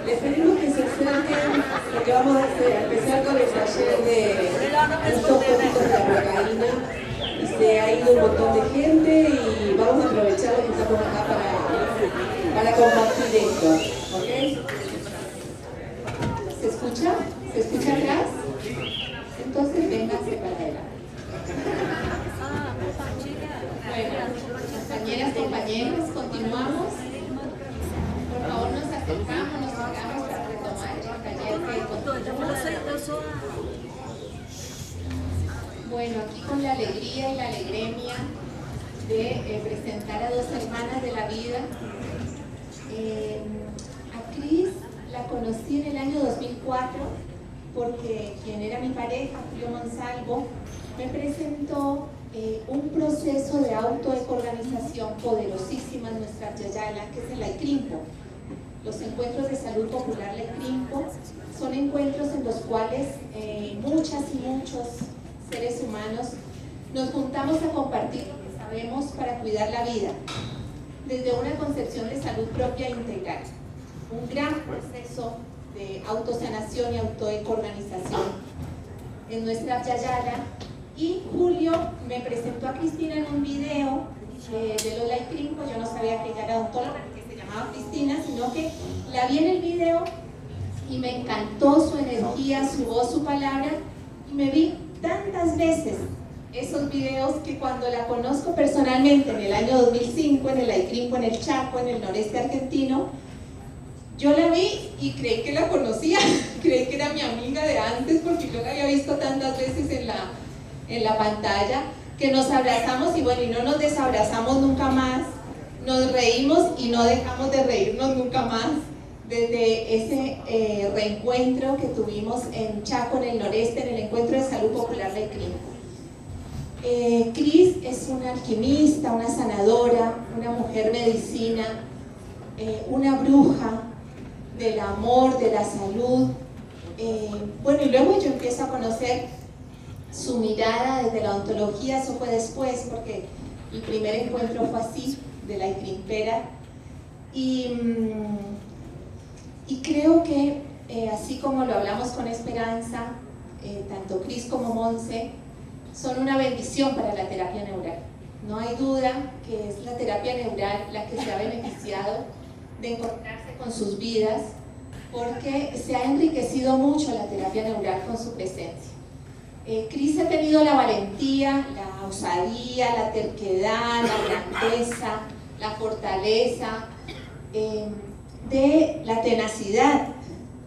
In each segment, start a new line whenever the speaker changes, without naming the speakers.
Les pedimos que se acerquen porque vamos a empezar con el taller de estos poquitos de la cocaína y se ha ido un montón de gente y vamos a aprovechar lo que estamos acá para compartir esto, ¿ok? ¿Se escucha? ¿Se escucha atrás? Entonces vénganse para adelante. Bueno, compañeras, compañeros, continuamos. Por favor, nos acercamos, nos hagamos para retomar el taller que continuamos. Bueno, aquí con la alegría y la alegremia de presentar a dos hermanas de la vida. A Cris la conocí en el año 2004 porque quien era mi pareja, Julio Monsalvo, me presentó un proceso de autoecoorganización poderosísima en nuestra Yayala, que es el Laicrimpo. Los encuentros de salud popular Laicrimpo son encuentros en los cuales muchas y muchos seres humanos nos juntamos a compartir lo que sabemos para cuidar la vida, desde una concepción de salud propia e integral. Un gran proceso de autosanación y autoecoorganización en nuestra Yayala. Y Julio me presentó a Cristina en un video de los Laicrimpo. Yo no sabía que ella era odontóloga, que se llamaba Cristina, sino que la vi en el video y me encantó su energía, su voz, su palabra, y me vi tantas veces esos videos que cuando la conozco personalmente en el año 2005 en el Laicrimpo, en el Chaco, en el noreste argentino, yo la vi y creí que la conocía, creí que era mi amiga de antes porque yo la había visto tantas veces en la pantalla, que nos abrazamos y bueno, y no nos desabrazamos nunca más, nos reímos y no dejamos de reírnos nunca más desde ese reencuentro que tuvimos en Chaco, en el noreste, en el encuentro de salud popular Laicrimpo. Cris es una alquimista, una sanadora, una mujer medicina, una bruja del amor, de la salud. Bueno, y luego yo empiezo a conocer su mirada desde la ontología. Eso fue después, porque el primer encuentro fue así, de la Laicrimpera. Y creo que, así como lo hablamos con Esperanza, tanto Cris como Monse son una bendición para la terapia neural. No hay duda que es la terapia neural la que se ha beneficiado de encontrarse con sus vidas, porque se ha enriquecido mucho la terapia neural con su presencia. Cris ha tenido la valentía, la osadía, la terquedad, la grandeza, la fortaleza, de la tenacidad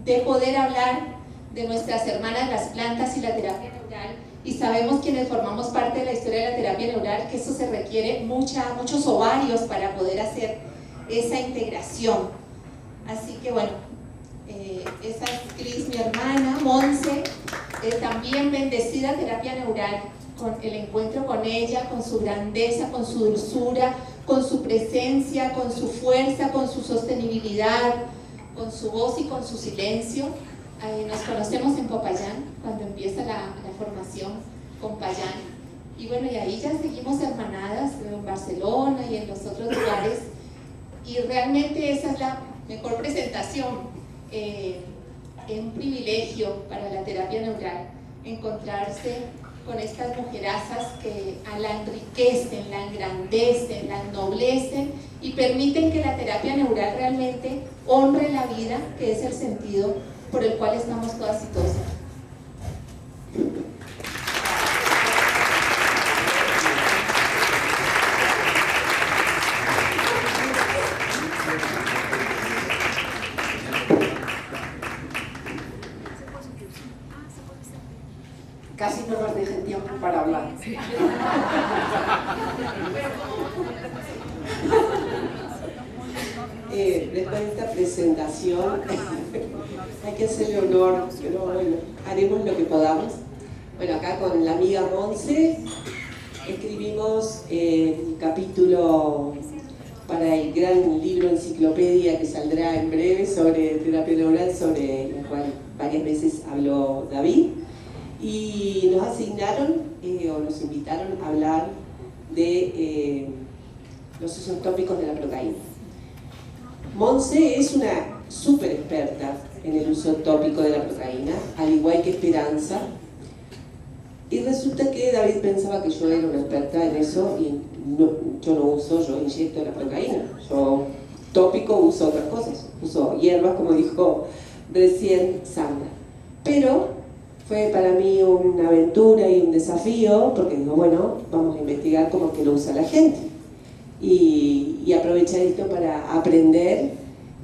de poder hablar de nuestras hermanas las plantas y la terapia neural, y sabemos quienes formamos parte de la historia de la terapia neural que eso se requiere muchos ovarios para poder hacer esa integración. Así que bueno, esa es Cris, mi hermana. Monse, también bendecida terapia neural, con el encuentro con ella, con su grandeza, con su dulzura, con su presencia, con su fuerza, con su sostenibilidad, con su voz y con su silencio. Nos conocemos en Popayán, cuando empieza la formación con Payán, y bueno, y ahí ya seguimos hermanadas en Barcelona y en los otros lugares, y realmente esa es la mejor presentación. Es un privilegio para la terapia neural encontrarse con estas mujerazas que la enriquecen, la engrandecen, la ennoblecen y permiten que la terapia neural realmente honre la vida, que es el sentido por el cual estamos todas y todos aquí.
Casi no nos dejen tiempo para hablar.
Después de esta presentación hay
que hacerle honor, pero bueno, haremos lo que podamos. Bueno, acá con la amiga Monse escribimos el capítulo para el gran libro enciclopedia que saldrá en breve sobre terapia neural, sobre el cual varias veces habló David, y nos asignaron o nos invitaron a hablar de los usos tópicos de la procaína. Monse es una súper experta en el uso tópico de la procaína, al igual que Esperanza, y resulta que David pensaba que yo era una experta en eso y yo no uso, yo inyecto la procaína, yo tópico uso otras cosas, uso hierbas, como dijo recién Sandra. Pero fue para mí una aventura y un desafío, porque digo, bueno, vamos a investigar cómo que lo usa la gente y aprovechar esto para aprender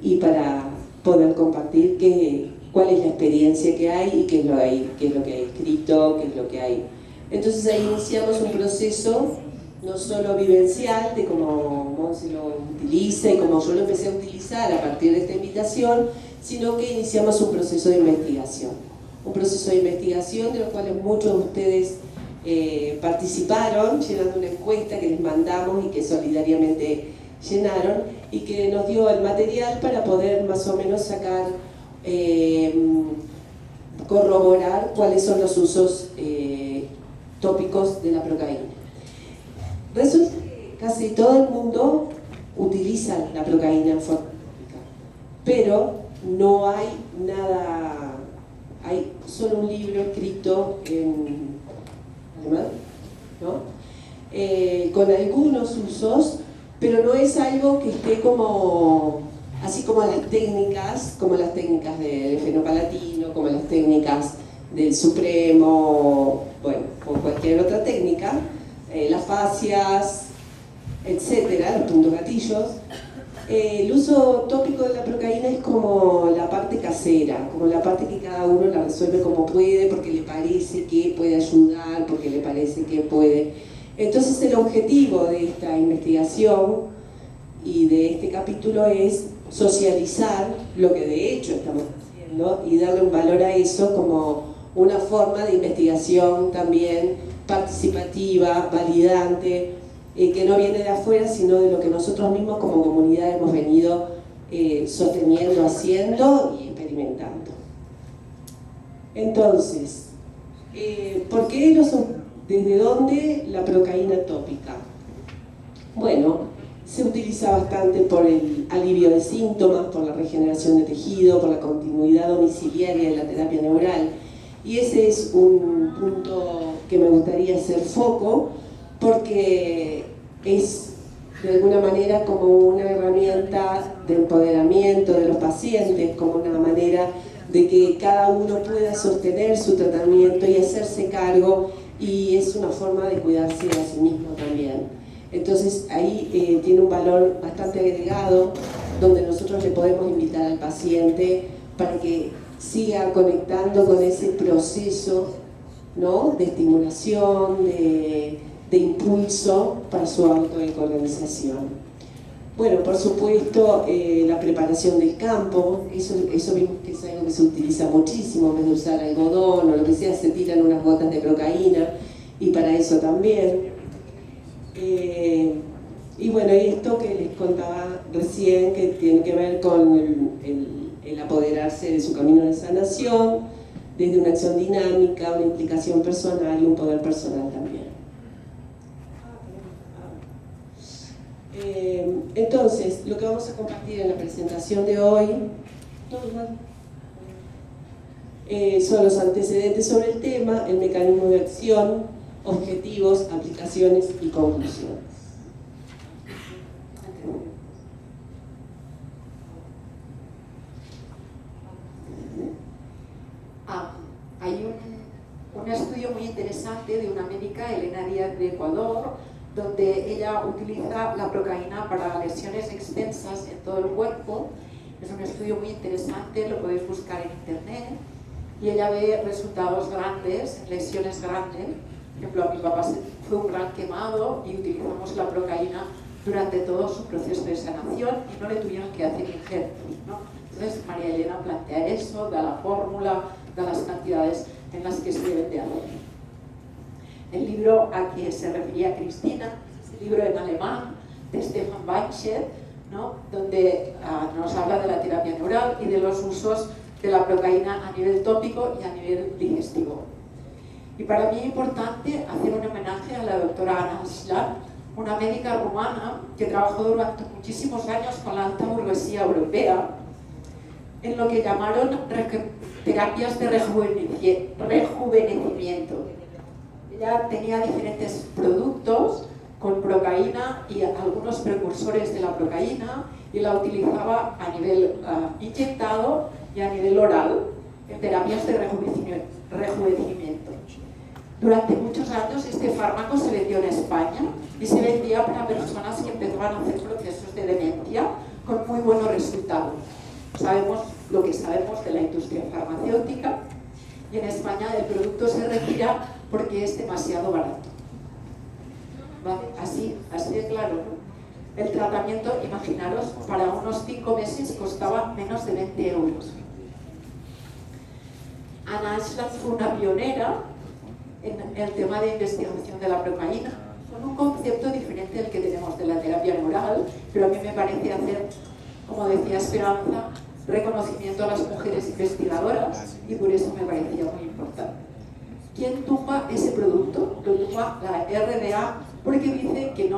y para poder compartir cuál es la experiencia que hay y qué es lo que hay escrito, qué es lo que hay. Entonces ahí iniciamos un proceso no solo vivencial de cómo Monse lo utiliza y cómo yo lo empecé a utilizar a partir de esta invitación, sino que iniciamos un proceso de investigación. Un proceso de investigación de los cuales muchos de ustedes participaron llenando una encuesta que les mandamos y que solidariamente llenaron y que nos dio el material para poder más o menos sacar, corroborar cuáles son los usos tópicos de la procaína. Resulta que casi todo el mundo utiliza la procaína en forma tópica, pero no hay nada, hay solo un libro escrito en alemán, ¿no? Con algunos usos, pero no es algo que esté como, así como las técnicas del fenopalatino, como las técnicas del supremo, bueno, o cualquier otra técnica, las fascias, etcétera, los puntos gatillos. El uso tópico de la procaína es como la parte casera, como la parte que cada uno la resuelve como puede, porque le parece que puede ayudar, porque le parece que puede. Entonces el objetivo de esta investigación y de este capítulo es socializar lo que de hecho estamos haciendo y darle un valor a eso como una forma de investigación también participativa, validante, que no viene de afuera, sino de lo que nosotros mismos como comunidad hemos venido sosteniendo, haciendo y experimentando. Entonces, ¿por qué desde dónde la procaína tópica? Bueno, se utiliza bastante por el alivio de síntomas, por la regeneración de tejido, por la continuidad domiciliaria de la terapia neural, y ese es un punto que me gustaría hacer foco, porque es de alguna manera como una herramienta de empoderamiento de los pacientes, como una manera de que cada uno pueda sostener su tratamiento y hacerse cargo, y es una forma de cuidarse a sí mismo también. Entonces ahí tiene un valor bastante agregado, donde nosotros le podemos invitar al paciente para que siga conectando con ese proceso, ¿no?, de estimulación, de impulso para su autoorganización. Bueno, por supuesto, la preparación del campo, eso vimos que es algo que se utiliza muchísimo, en vez de usar algodón o lo que sea, se tiran unas gotas de procaína, y para eso también. Y bueno, esto que les contaba recién, que tiene que ver con el apoderarse de su camino de sanación, desde una acción dinámica, una implicación personal y un poder personal también. Entonces, lo que vamos a compartir en la presentación de hoy son los antecedentes sobre el tema, el mecanismo de acción, objetivos, aplicaciones y conclusiones.
Hay un estudio muy interesante de una médica, Elena Díaz de Ecuador, donde ella utiliza la procaína para lesiones extensas en todo el cuerpo. Es un estudio muy interesante, lo podéis buscar en internet, y ella ve resultados grandes, lesiones grandes. Por ejemplo, a mi papá fue un gran quemado y utilizamos la procaína durante todo su proceso de sanación y no le tuvieron que hacer injertos, ¿no? Entonces María Elena plantea eso, da la fórmula, da las cantidades en las que se deben de hacer. El libro a que se refería Cristina es el libro en alemán de Stefan Weichert, ¿no? Donde nos habla de la terapia neural y de los usos de la procaína a nivel tópico y a nivel digestivo. Y para mí es importante hacer un homenaje a la doctora Anna Aschlag, una médica rumana que trabajó durante muchísimos años con la alta burguesía europea en lo que llamaron terapias de rejuvenecimiento. Ella tenía diferentes productos con procaína y algunos precursores de la procaína y la utilizaba a nivel inyectado y a nivel oral en terapias de rejuvenecimiento. Durante muchos años este fármaco se vendió en España y se vendía para personas que empezaban a hacer procesos de demencia con muy buenos resultados. Sabemos lo que sabemos de la industria farmacéutica y en España el producto se retira porque es demasiado barato. ¿Vale? Así de claro, ¿no? El tratamiento, imaginaros, para unos 5 meses costaba menos de 20 euros. Anna Aschlag fue una pionera en el tema de investigación de la procaína, con un concepto diferente al que tenemos de la terapia neural, pero a mí me parece hacer, como decía Esperanza, reconocimiento a las mujeres investigadoras y por eso me parecía muy importante. ¿Quién tumba ese producto? Lo tumba la RDA porque dice que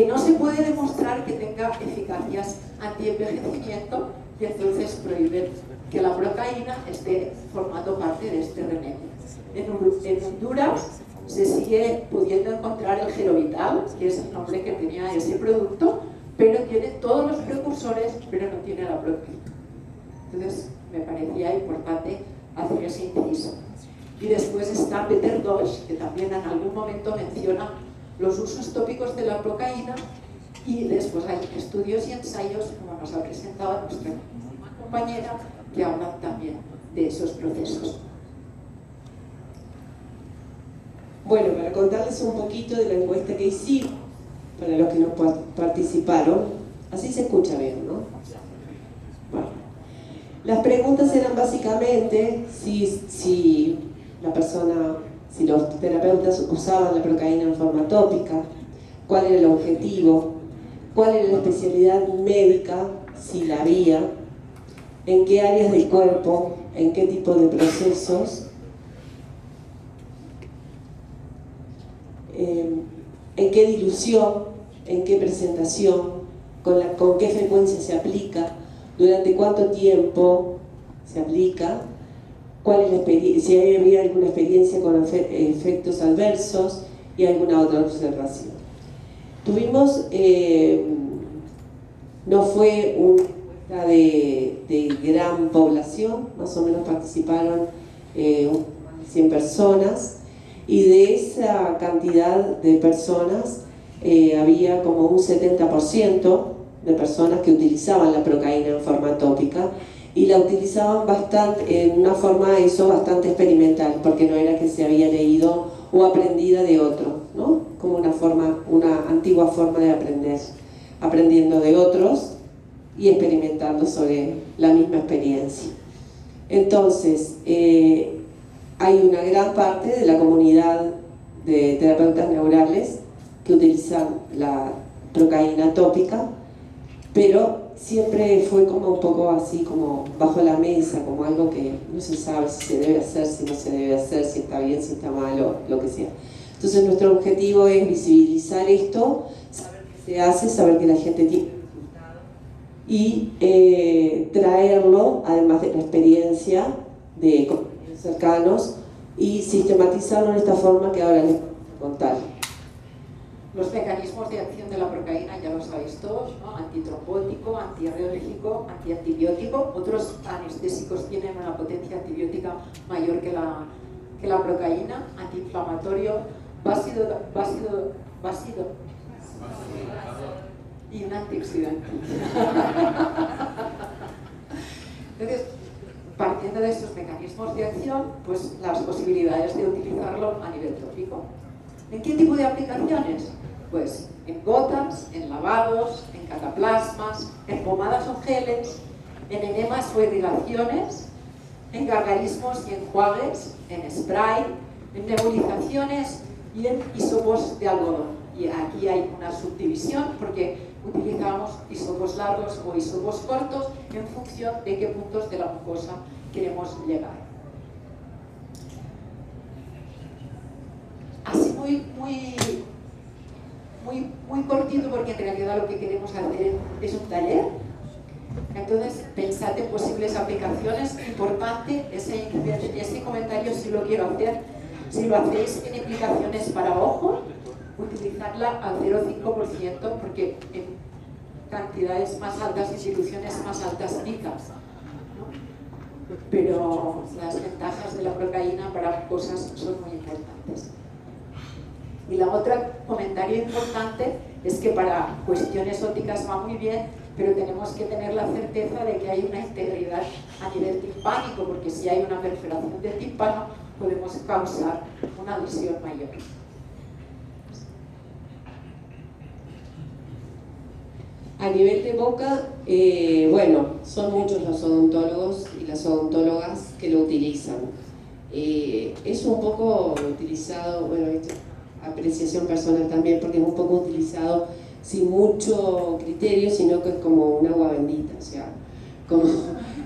no se puede demostrar que tenga eficacias antienvejecimiento y entonces prohíben que la procaína esté formando parte de este remedio. En Honduras se sigue pudiendo encontrar el Gerovital, que es el nombre que tenía ese producto, pero tiene todos los precursores, pero no tiene la procaína. Entonces me parecía importante hacer ese inciso. Y después está Peter Dosch, que también en algún momento menciona los usos tópicos de la procaína, y después hay estudios y ensayos, como nos ha presentado nuestra compañera, que hablan también de esos procesos.
Bueno, para contarles un poquito de la encuesta que hicimos, para los que no participaron, así se escucha bien, ¿no? Bueno, las preguntas eran básicamente si los terapeutas usaban la procaína en forma tópica, cuál era el objetivo, cuál era la especialidad médica, si la había, en qué áreas del cuerpo, en qué tipo de procesos, en qué dilución, en qué presentación, con qué frecuencia se aplica, durante cuánto tiempo se aplica, si había alguna experiencia con efectos adversos y alguna otra observación. Tuvimos, no fue una encuesta de gran población, más o menos participaron 100 personas, y de esa cantidad de personas había como un 70% de personas que utilizaban la procaína en forma tópica, y la utilizaban en una forma bastante experimental, porque no era que se había leído o aprendida de otro, ¿no? Como una antigua forma de aprender, aprendiendo de otros y experimentando sobre la misma experiencia. Entonces, hay una gran parte de la comunidad de terapeutas neurales que utilizan la procaína tópica, pero siempre fue como un poco así, como bajo la mesa, como algo que no se sabe si se debe hacer, si no se debe hacer, si está bien, si está mal, o lo que sea. Entonces nuestro objetivo es visibilizar esto, saber qué se hace, saber que la gente tiene resultados y traerlo, además de la experiencia de compañeros cercanos, y sistematizarlo en esta forma que ahora les voy a contar.
Los mecanismos de acción de la procaína ya lo sabéis todos, ¿no? Antitrombótico, antiarrélgico, antiantibiótico. Otros anestésicos tienen una potencia antibiótica mayor que la procaína, antiinflamatorio, básido y un antioxidante. Entonces, partiendo de esos mecanismos de acción, pues las posibilidades de utilizarlo a nivel tópico. ¿En qué tipo de aplicaciones? Pues en gotas, en lavados, en cataplasmas, en pomadas o geles, en enemas o irrigaciones, en gargarismos y enjuagues, en spray, en nebulizaciones y en hisopos de algodón. Y aquí hay una subdivisión porque utilizamos hisopos largos o hisopos cortos en función de qué puntos de la mucosa queremos llegar. Así muy cortito, porque en realidad lo que queremos hacer es un taller. Entonces, pensad en posibles aplicaciones. Importante, ese comentario sí lo quiero hacer. Si lo hacéis en aplicaciones para ojos, utilizarla al 0,5%, porque en cantidades más altas, instituciones más altas quizás, ¿no? Pero las ventajas de la procaína para cosas son muy importantes. Y la otra comentario importante es que para cuestiones ópticas va muy bien, pero tenemos que tener la certeza de que hay una integridad a nivel timpánico, porque si hay una perforación del tímpano podemos causar una lesión mayor.
A nivel de boca, bueno, son muchos los odontólogos y las odontólogas que lo utilizan. Es un poco utilizado, bueno, esto, apreciación personal también, porque es un poco utilizado sin mucho criterio, sino que es como un agua bendita, o sea, como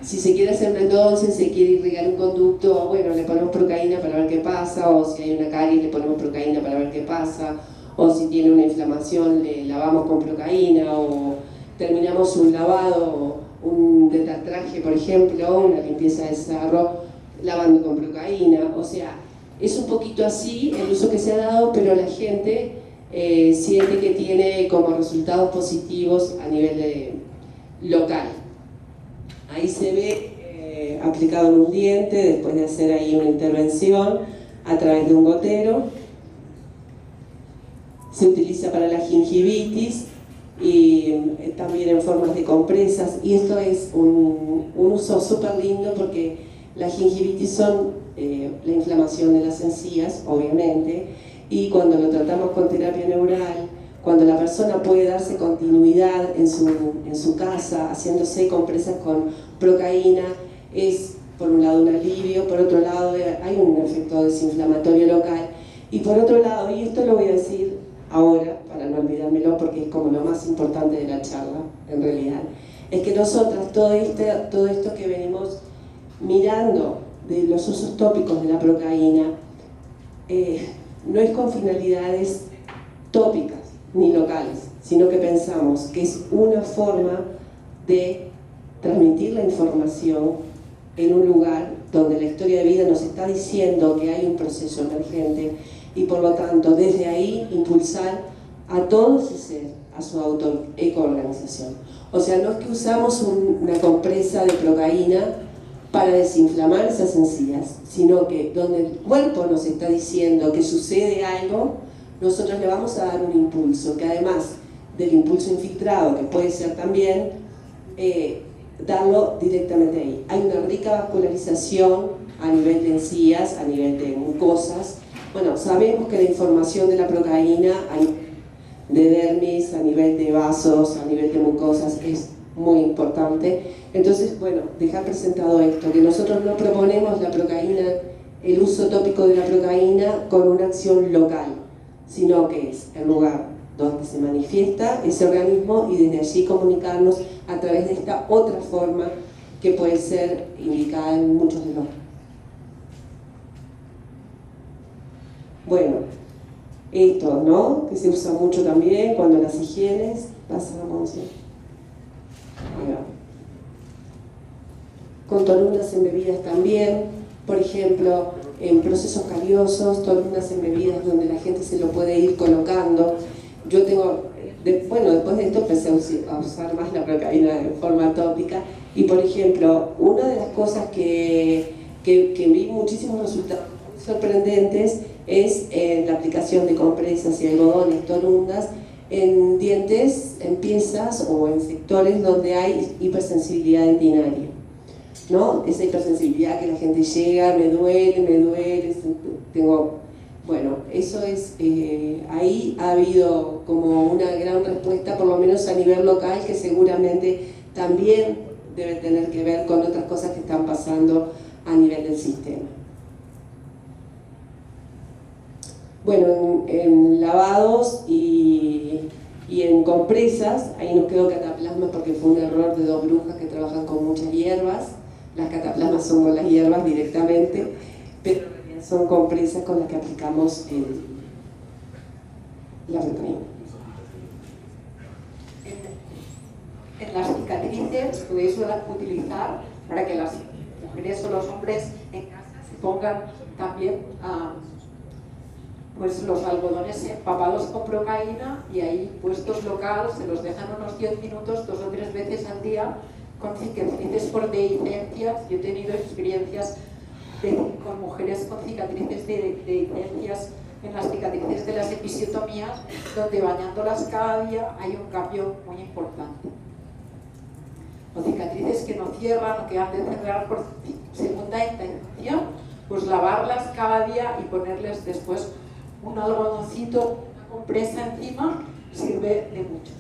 si se quiere hacer una endodoncia, se quiere irrigar un conducto, bueno, le ponemos procaína para ver qué pasa, o si hay una caries le ponemos procaína para ver qué pasa, o si tiene una inflamación le lavamos con procaína, o terminamos un lavado, un detartraje, por ejemplo, una limpieza de sarro, lavando con procaína. O sea, es un poquito así el uso que se ha dado, pero la gente siente que tiene como resultados positivos a nivel local. Ahí se ve aplicado en un diente, después de hacer ahí una intervención a través de un gotero. Se utiliza para la gingivitis y también en formas de compresas, y esto es un uso súper lindo porque la gingivitis son la inflamación de las encías, obviamente, y cuando lo tratamos con terapia neural, cuando la persona puede darse continuidad en su casa haciéndose compresas con procaína, es por un lado un alivio, por otro lado hay un efecto desinflamatorio local, y por otro lado, y esto lo voy a decir ahora, para no olvidármelo porque es como lo más importante de la charla, en realidad, es que nosotras todo esto que venimos mirando de los usos tópicos de la procaína no es con finalidades tópicas ni locales, sino que pensamos que es una forma de transmitir la información en un lugar donde la historia de vida nos está diciendo que hay un proceso emergente, y por lo tanto desde ahí impulsar a todo ese ser a su ecoorganización. O sea, no es que usamos una compresa de procaína para desinflamar esas encías, sino que donde el cuerpo nos está diciendo que sucede algo, nosotros le vamos a dar un impulso, que además del impulso infiltrado, que puede ser también, darlo directamente ahí. Hay una rica vascularización a nivel de encías, a nivel de mucosas. Bueno, sabemos que la información de la procaína de dermis, a nivel de vasos, a nivel de mucosas, es muy importante. Entonces, bueno, dejar presentado esto, que nosotros no proponemos la procaína, el uso tópico de la procaína con una acción local, sino que es el lugar donde se manifiesta ese organismo y desde allí comunicarnos a través de esta otra forma que puede ser indicada en muchos de los. Bueno, esto, ¿no? Que se usa mucho también cuando las higienes, pasamos, ¿sí? Con tolunas embebidas también, por ejemplo, en procesos cariosos, tolunas embebidas donde la gente se lo puede ir colocando. Yo tengo, bueno, después de esto empecé a usar más la procaína de forma tópica, y por ejemplo, una de las cosas que vi muchísimos resultados sorprendentes es la aplicación de compresas y algodones, tolundas, en dientes, en piezas o en sectores donde hay hipersensibilidad dentinaria, ¿no? Esa hipersensibilidad que la gente llega, me duele, tengo Bueno, eso es, ahí ha habido como una gran respuesta, por lo menos a nivel local, que seguramente también debe tener que ver con otras cosas que están pasando a nivel del sistema. Bueno, en lavados y en compresas, ahí nos quedó cataplasma porque fue un error de dos brujas que trabajan con muchas hierbas. Las cataplasmas son con las hierbas directamente, pero son compresas con las que aplicamos la proteína.
En las cicatrices podéis utilizar para que las mujeres o los hombres en casa se pongan también pues los algodones empapados con procaína y ahí puestos locales, se los dejan unos 10 minutos 2 o 3 veces al día con cicatrices por dehiscencias. Yo he tenido experiencias con mujeres con cicatrices de dehiscencias en las cicatrices de las episiotomías, donde bañándolas cada día hay un cambio muy importante. O cicatrices que no cierran o que han de cerrar por segunda intención, pues lavarlas cada día y ponerles después un algodoncito, una compresa encima, sirve de mucho.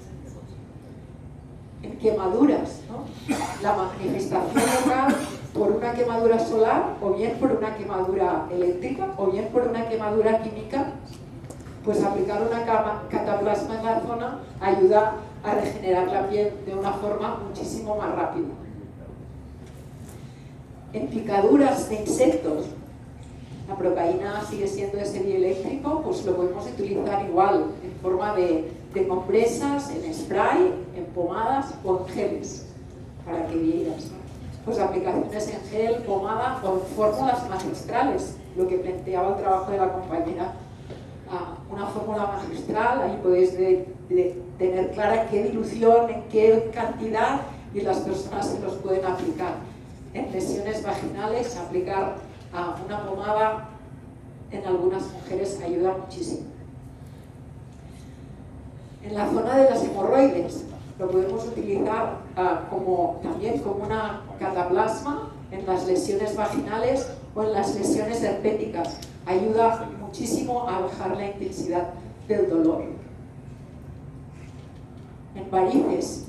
En quemaduras, ¿no? La manifestación local por una quemadura solar, o bien por una quemadura eléctrica, o bien por una quemadura química, pues aplicar una cataplasma en la zona ayuda a regenerar la piel de una forma muchísimo más rápida. En picaduras de insectos, la procaína sigue siendo ese dieléctrico, pues lo podemos utilizar igual en forma de compresas, en spray, en pomadas o en geles, para que vieras. Pues aplicaciones en gel, pomada o en fórmulas magistrales, lo que planteaba el trabajo de la compañera. Una fórmula magistral, ahí podéis tener clara qué dilución, en qué cantidad, y las personas se los pueden aplicar. En lesiones vaginales, aplicar una pomada en algunas mujeres ayuda muchísimo. En la zona de las hemorroides lo podemos utilizar también como una cataplasma en las lesiones vaginales o en las lesiones herpéticas. Ayuda muchísimo a bajar la intensidad del dolor. En varices,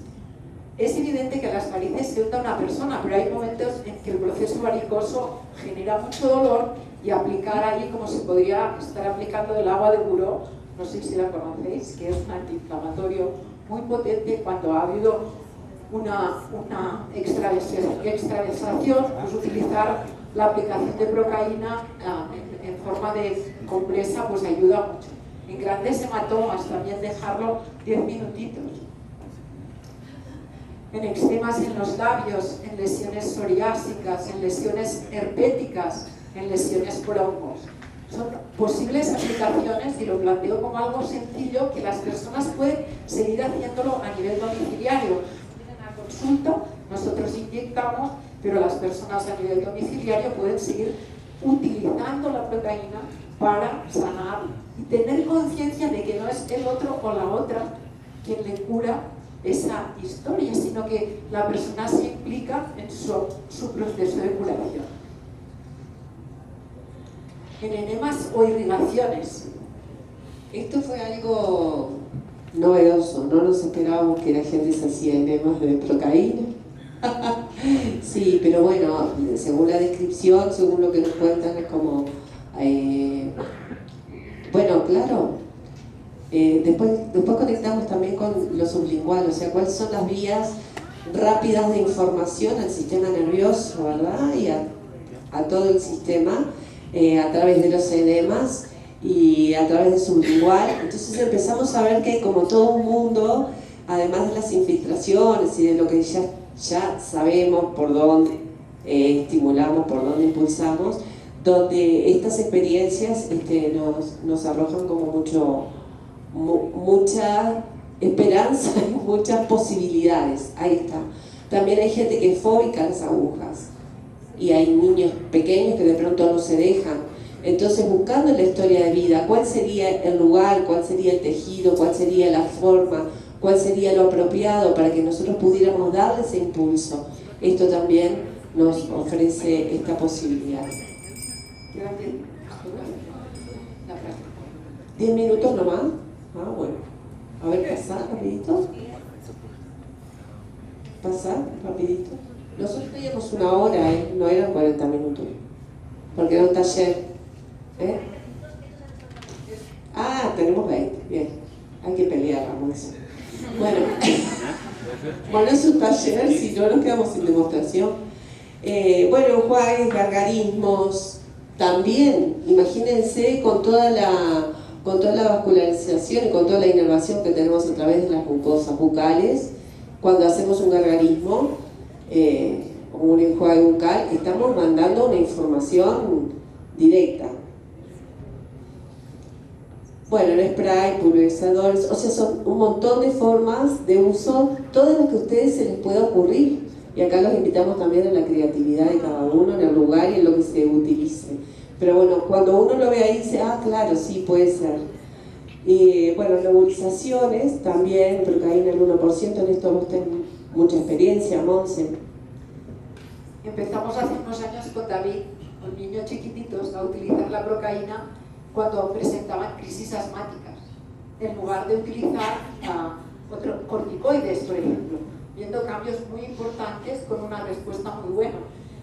es evidente que las varices se unta a una persona, pero hay momentos en que el proceso varicoso genera mucho dolor, y aplicar ahí, como se podría estar aplicando el agua de buró, no sé si la conocéis, que es un antiinflamatorio muy potente cuando ha habido una extravasación, pues utilizar la aplicación de procaína en forma de compresa pues ayuda mucho. En grandes hematomas también dejarlo 10 minutitos. En eczemas en los labios, en lesiones psoriásicas, en lesiones herpéticas, en lesiones por hongos. Son posibles aplicaciones, y lo planteo como algo sencillo, que las personas pueden seguir haciéndolo a nivel domiciliario. Vienen a consulta, nosotros inyectamos, pero las personas a nivel domiciliario pueden seguir utilizando la proteína para sanar y tener conciencia de que no es el otro o la otra quien le cura esa historia, sino que la persona se implica en su proceso de curación. En enemas o irrigaciones.
Esto fue algo novedoso, no nos esperábamos que la gente se hacía enemas de procaína. Sí, pero bueno, según la descripción, según lo que nos cuentan, es como... bueno, claro. Después conectamos también con lo sublingual, o sea, cuáles son las vías rápidas de información al sistema nervioso, ¿verdad? Y a todo el sistema, a través de los enemas y a través de sublingual. Entonces empezamos a ver que, como todo un mundo, además de las infiltraciones y de lo que ya sabemos por dónde estimulamos, por dónde impulsamos, donde estas experiencias nos arrojan como mucha esperanza y muchas posibilidades. Ahí está. También hay gente que es fóbica a las agujas, y hay niños pequeños que de pronto no se dejan. Entonces, buscando en la historia de vida cuál sería el lugar, cuál sería el tejido, cuál sería la forma, cuál sería lo apropiado para que nosotros pudiéramos darle ese impulso, esto también nos ofrece esta posibilidad.
la práctica.
10 minutos nomás. Ah, bueno. A ver, pasar rapidito. Pasar rapidito. Nosotros teníamos una hora, no eran 40 minutos. Porque era un taller. Ah, tenemos 20. Bien. Hay que pelear, vamos. Bueno. Bueno, es un taller, si no nos quedamos sin demostración. Bueno, enjuagues, gargarismos. También, imagínense con toda la vascularización y con toda la inervación que tenemos a través de las mucosas bucales, cuando hacemos un gargarismo o un enjuague bucal, estamos mandando una información directa. Bueno, el spray, pulverizadores, o sea, son un montón de formas de uso, todas las que a ustedes se les pueda ocurrir. Y acá los invitamos también a la creatividad de cada uno en el lugar y en lo que se utilice. Pero bueno, cuando uno lo ve ahí dice, ah, claro, sí, puede ser. Y bueno, nebulizaciones también, procaína el 1%, en esto vos tenés mucha experiencia, Monse.
Empezamos hace unos años con David, con niños chiquititos, a utilizar la procaína cuando presentaban crisis asmáticas, en lugar de utilizar corticoides, por ejemplo, viendo cambios muy importantes con una respuesta muy buena.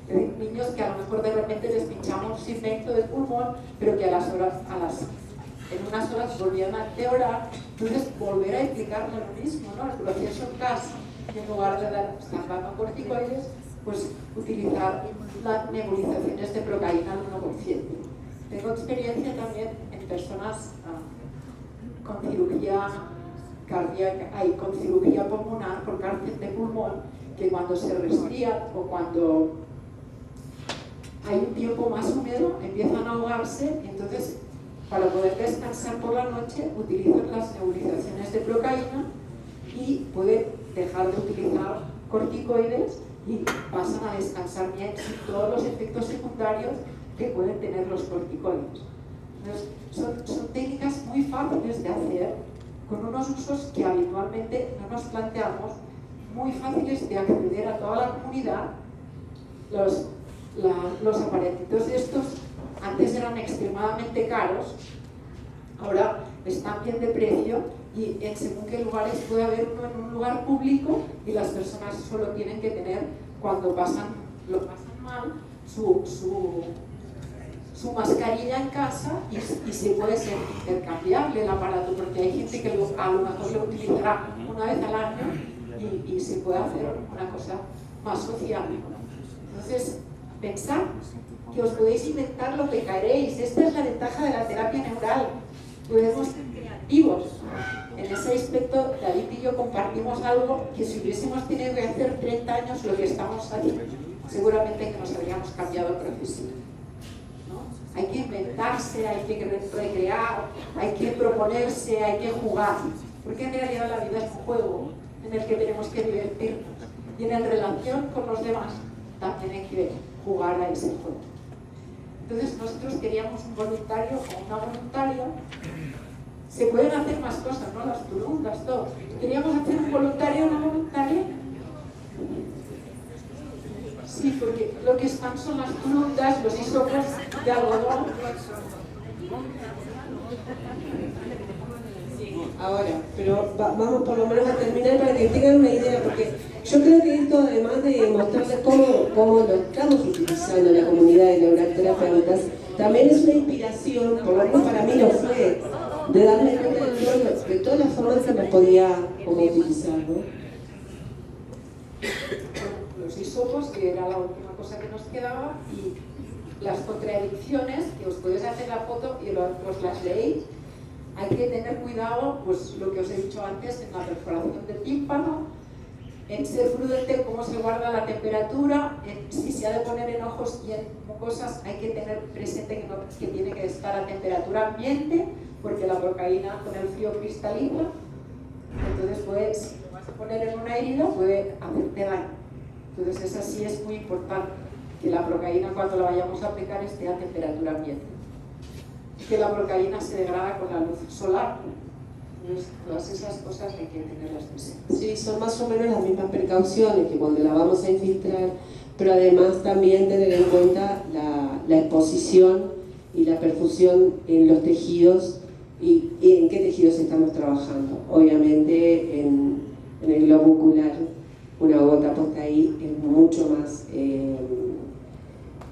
Es decir, niños que a lo mejor de repente les pinchamos un segmento del pulmón, pero que en unas horas volvían a empeorar, entonces volver a explicarle lo mismo, ¿no? El proceso en casa, y en lugar de dar corticoides, pues utilizar las nebulizaciones de procaína al 1%. Tengo experiencia también en personas con cirugía cardíaca y con cirugía pulmonar por cáncer de pulmón, que cuando se resfrían o cuando hay un tiempo más húmedo empiezan a ahogarse, y entonces para poder descansar por la noche utilizan las nebulizaciones de procaína y pueden dejar de utilizar corticoides y pasan a descansar bien sin todos los efectos secundarios que pueden tener los corticoides. Entonces, son técnicas muy fáciles de hacer, con unos usos que habitualmente no nos planteamos, muy fáciles de acceder a toda la comunidad. Los aparatitos de estos antes eran extremadamente caros, ahora están bien de precio y en según qué lugares puede haber uno en un lugar público y las personas solo tienen que tener, cuando lo pasan mal, su mascarilla en casa y se puede ser intercambiable el aparato, porque hay gente que a lo mejor lo utilizará una vez al año y se puede hacer una cosa más social. Entonces, pensad que os podéis inventar lo que queréis. Esta es la ventaja de la terapia neural. Podemos ser creativos. En ese aspecto, David y yo compartimos algo que si hubiésemos tenido que hacer 30 años lo que estamos haciendo, seguramente que nos habríamos cambiado de profesión. ¿No? Hay que inventarse, hay que recrear, hay que proponerse, hay que jugar. Porque en realidad la vida es un juego en el que tenemos que divertirnos. Y en relación con los demás también hay que jugar a ese juego. Entonces nosotros queríamos un voluntario o una voluntaria. Se pueden hacer más cosas, ¿no? Las turundas, todo. Queríamos hacer un voluntario o una voluntaria. Sí, porque lo que están son las turundas, los hisopos de algodón.
Ahora, pero vamos por lo menos a terminar para que tengan una idea, porque yo creo que esto, además de mostrarles cómo lo estamos utilizando en la comunidad de neuralterapeutas, también es una inspiración, por lo menos para mí lo fue, de darme cuenta de todas las formas que nos podía utilizar, ¿no?
Los hisopos, que era la última cosa que nos quedaba, y las contradicciones, que os podéis hacer la foto y os las leéis. Hay que tener cuidado, pues lo que os he dicho antes, en la perforación del tímpano, en ser prudente en cómo se guarda la temperatura, en si se ha de poner en ojos y en mucosas, hay que tener presente que tiene que estar a temperatura ambiente, porque la procaína con el frío cristaliza, entonces pues, si lo vas a poner en una herida puede hacerte daño. Entonces esa sí es muy importante, que la procaína cuando la vayamos a aplicar esté a temperatura ambiente. Que la procaína se degrada con la luz solar. Entonces, todas esas cosas hay que tenerlas presentes.
Sí, son más o menos las mismas precauciones que cuando la vamos a infiltrar, pero además también tener en cuenta la exposición y la perfusión en los tejidos y en qué tejidos estamos trabajando. Obviamente en el globo ocular una gota puesta ahí es mucho más,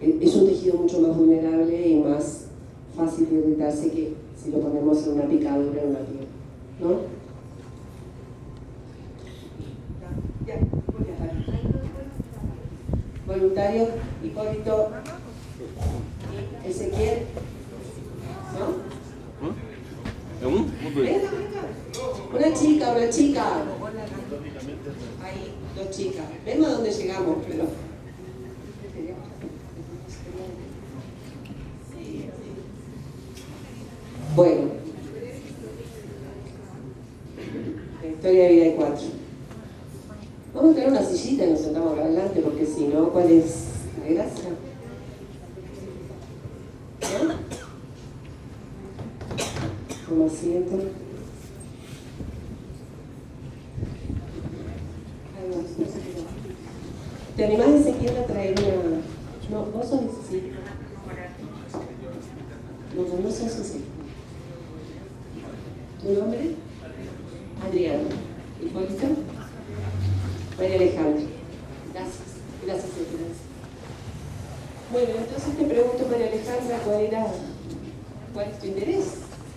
es un tejido mucho más vulnerable y más fácil de irritarse que si lo ponemos en una picadura en una piel, ¿no? Voluntario, Hipólito, Ezequiel, ¿no? Venga. Una chica. Ahí, dos chicas. Vemos a dónde llegamos, pero... Bueno. La historia de vida de 4. Vamos a tener una sillita y nos sentamos acá adelante, porque si no, ¿cuál es la gracia? ¿No? Como asiento. ¿Te animás, Ezequiel, a traer una...? No, vos sos Ezequiel. No sos Ezequiel. ¿Tu nombre? Adriana. ¿Hipólito? María Alejandra. Gracias. Bueno, entonces te pregunto, María Alejandra, ¿cuál es tu interés?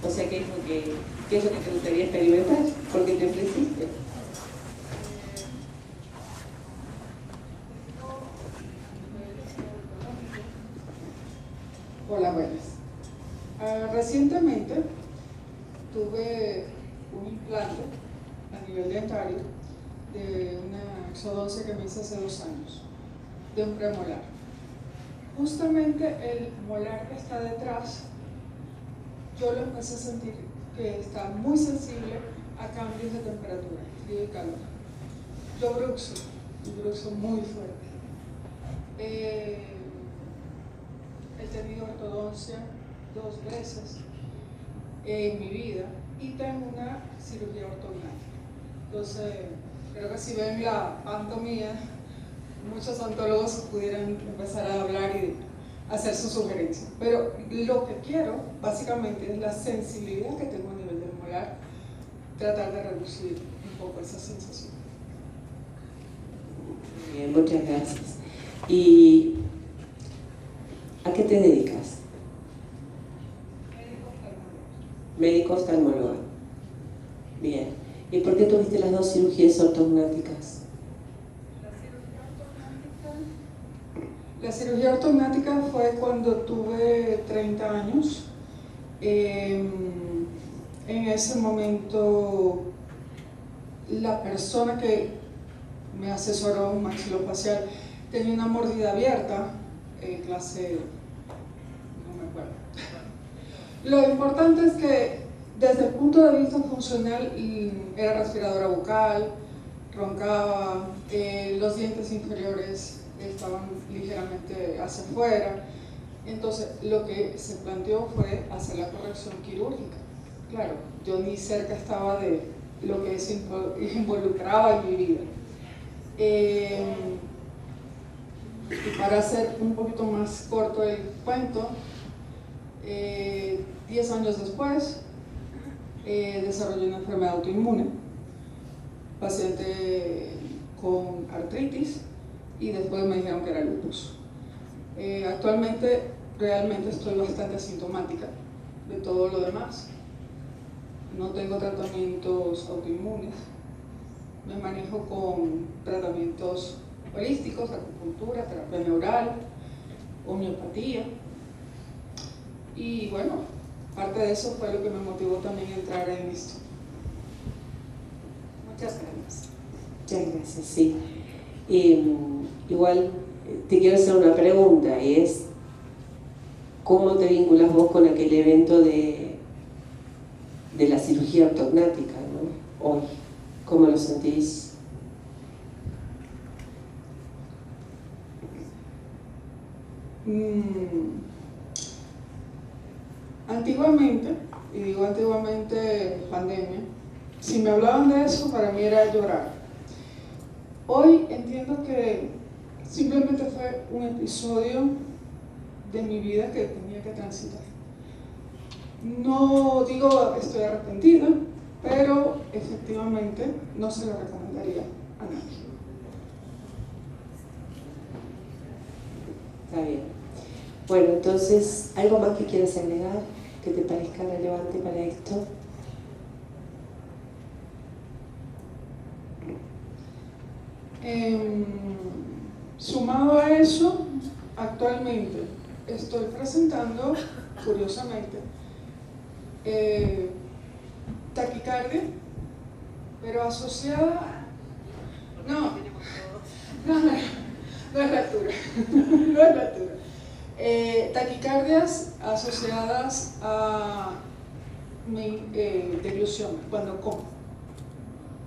O sea, ¿qué es lo que te gustaría experimentar? ¿Por qué te ofreciste?
Hola, buenas. Recientemente tuve un implante a nivel dentario de una exodoncia que me hice hace 2 años, de un premolar. Justamente el molar que está detrás, yo lo empecé a sentir que está muy sensible a cambios de temperatura, frío y calor. Yo bruxo muy fuerte. He tenido ortodoncia 2 veces en mi vida y tengo una cirugía ortognática. Entonces, creo que si ven la anatomía, muchos odontólogos pudieran empezar a hablar y hacer sus sugerencias. Pero lo que quiero, básicamente, es la sensibilidad que tengo a nivel del molar, tratar de reducir un poco esa sensación.
Bien, muchas gracias. ¿Y a qué te dedicas? Médico oftalmólogo. Bien. ¿Y por qué tuviste las 2 cirugías ortognáticas?
La cirugía ortognática fue cuando tuve 30 años. En ese momento, la persona que me asesoró, un maxilofacial, tenía una mordida abierta, clase, no me acuerdo. Lo importante es que desde el punto de vista funcional era respiradora bucal, roncaba, los dientes inferiores estaban ligeramente hacia afuera. Entonces lo que se planteó fue hacer la corrección quirúrgica. Claro, yo ni cerca estaba de lo que eso involucraba en mi vida. Y para hacer un poquito más corto el cuento, 10 años después desarrollé una enfermedad autoinmune, paciente con artritis, y después me dijeron que era lupus. Actualmente realmente estoy bastante asintomática de todo lo demás. No tengo tratamientos autoinmunes, me manejo con tratamientos holísticos, acupuntura, terapia neural, homeopatía. Y bueno, parte de eso fue lo que me motivó también a entrar en esto. Muchas gracias.
Muchas gracias, sí. Igual te quiero hacer una pregunta, y es ¿cómo te vinculas vos con aquel evento de la cirugía ortognática, ¿no? Hoy, ¿cómo lo sentís?
Antiguamente, y digo antiguamente pandemia, si me hablaban de eso, para mí era llorar. Hoy entiendo que simplemente fue un episodio de mi vida que tenía que transitar. No digo estoy arrepentida, pero efectivamente no se lo recomendaría a nadie.
Está bien. Bueno, entonces, ¿algo más que quieras agregar que te parezca relevante para esto?
Sumado a eso, actualmente estoy presentando, curiosamente, taquicardia, pero asociada, no es la altura, no es la altura. Taquicardias asociadas a deglución, cuando como.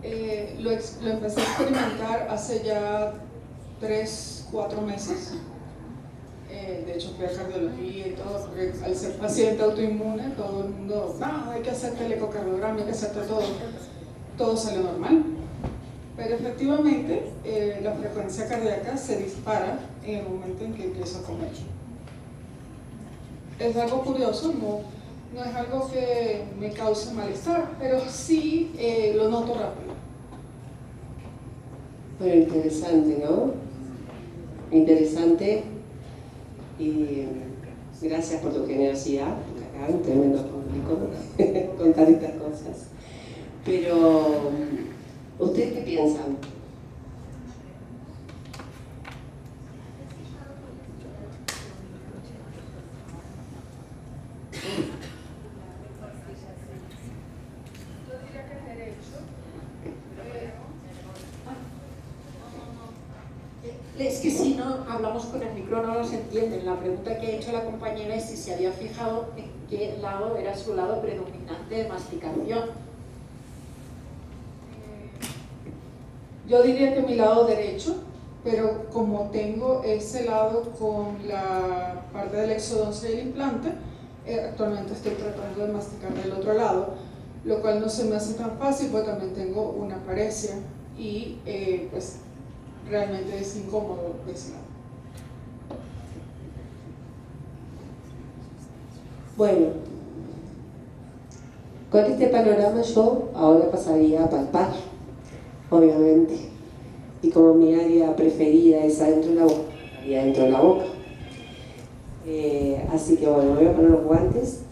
Lo empecé a experimentar hace ya 3-4 meses. De hecho fui a cardiología y todo, porque al ser paciente autoinmune, todo el mundo, no, hay que hacerte el ecocardiograma, hay que hacerte todo sale normal. Pero efectivamente la frecuencia cardíaca se dispara en el momento en que empiezo a comer. Es algo curioso, no es algo que me cause malestar, pero sí lo noto rápido.
Bueno, interesante, ¿no? Interesante. Y gracias por tu generosidad, acá un tremendo público, contar estas cosas. Pero, ¿ustedes qué piensan?
Es que si no hablamos con el micro no nos entienden. La pregunta que ha hecho la compañera es si se había fijado en qué lado era su lado predominante de masticación.
Yo diría que mi lado derecho, pero como tengo ese lado con la parte del exodoncia y el implante, actualmente estoy tratando de masticar del otro lado, lo cual no se me hace tan fácil porque también tengo una paresia y pues realmente es incómodo de ese lado.
Bueno, con este panorama yo ahora pasaría a palpar, obviamente. Y como mi área preferida es adentro de la boca, y adentro de la boca. Así que bueno, voy a poner los guantes.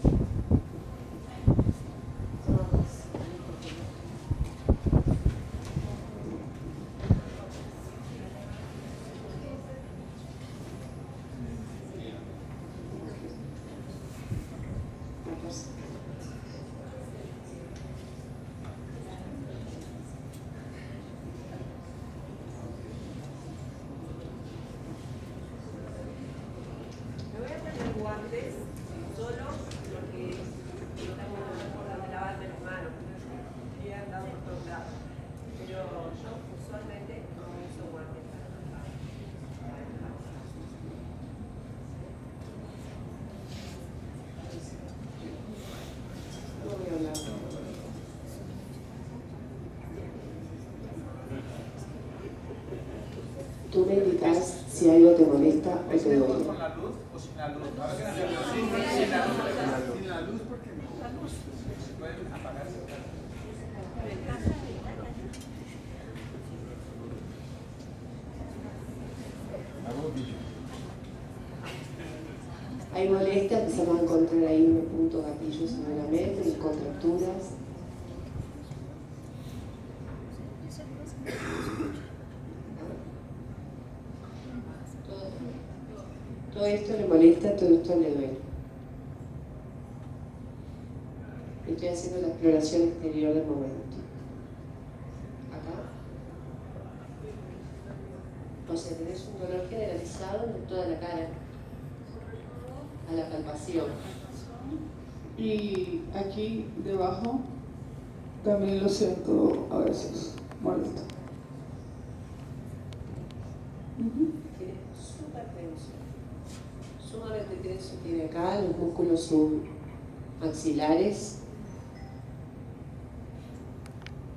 Tú me indicas si algo te molesta o te duele.
¿Con la luz o sin la luz? Ahora que sin la luz. Sin la luz porque se pueden apagarse.
Hay molestia, empezamos a encontrar ahí un punto gatillo seguramente, y contracturas. Todo esto le molesta, todo esto le duele. Estoy haciendo la exploración exterior del momento. Acá. O sea, tenés un dolor generalizado en toda la cara. A la palpación.
Y aquí debajo también lo siento a veces molesto.
Tiene súper tenso. Sumamente tenso tiene acá los músculos maxilares.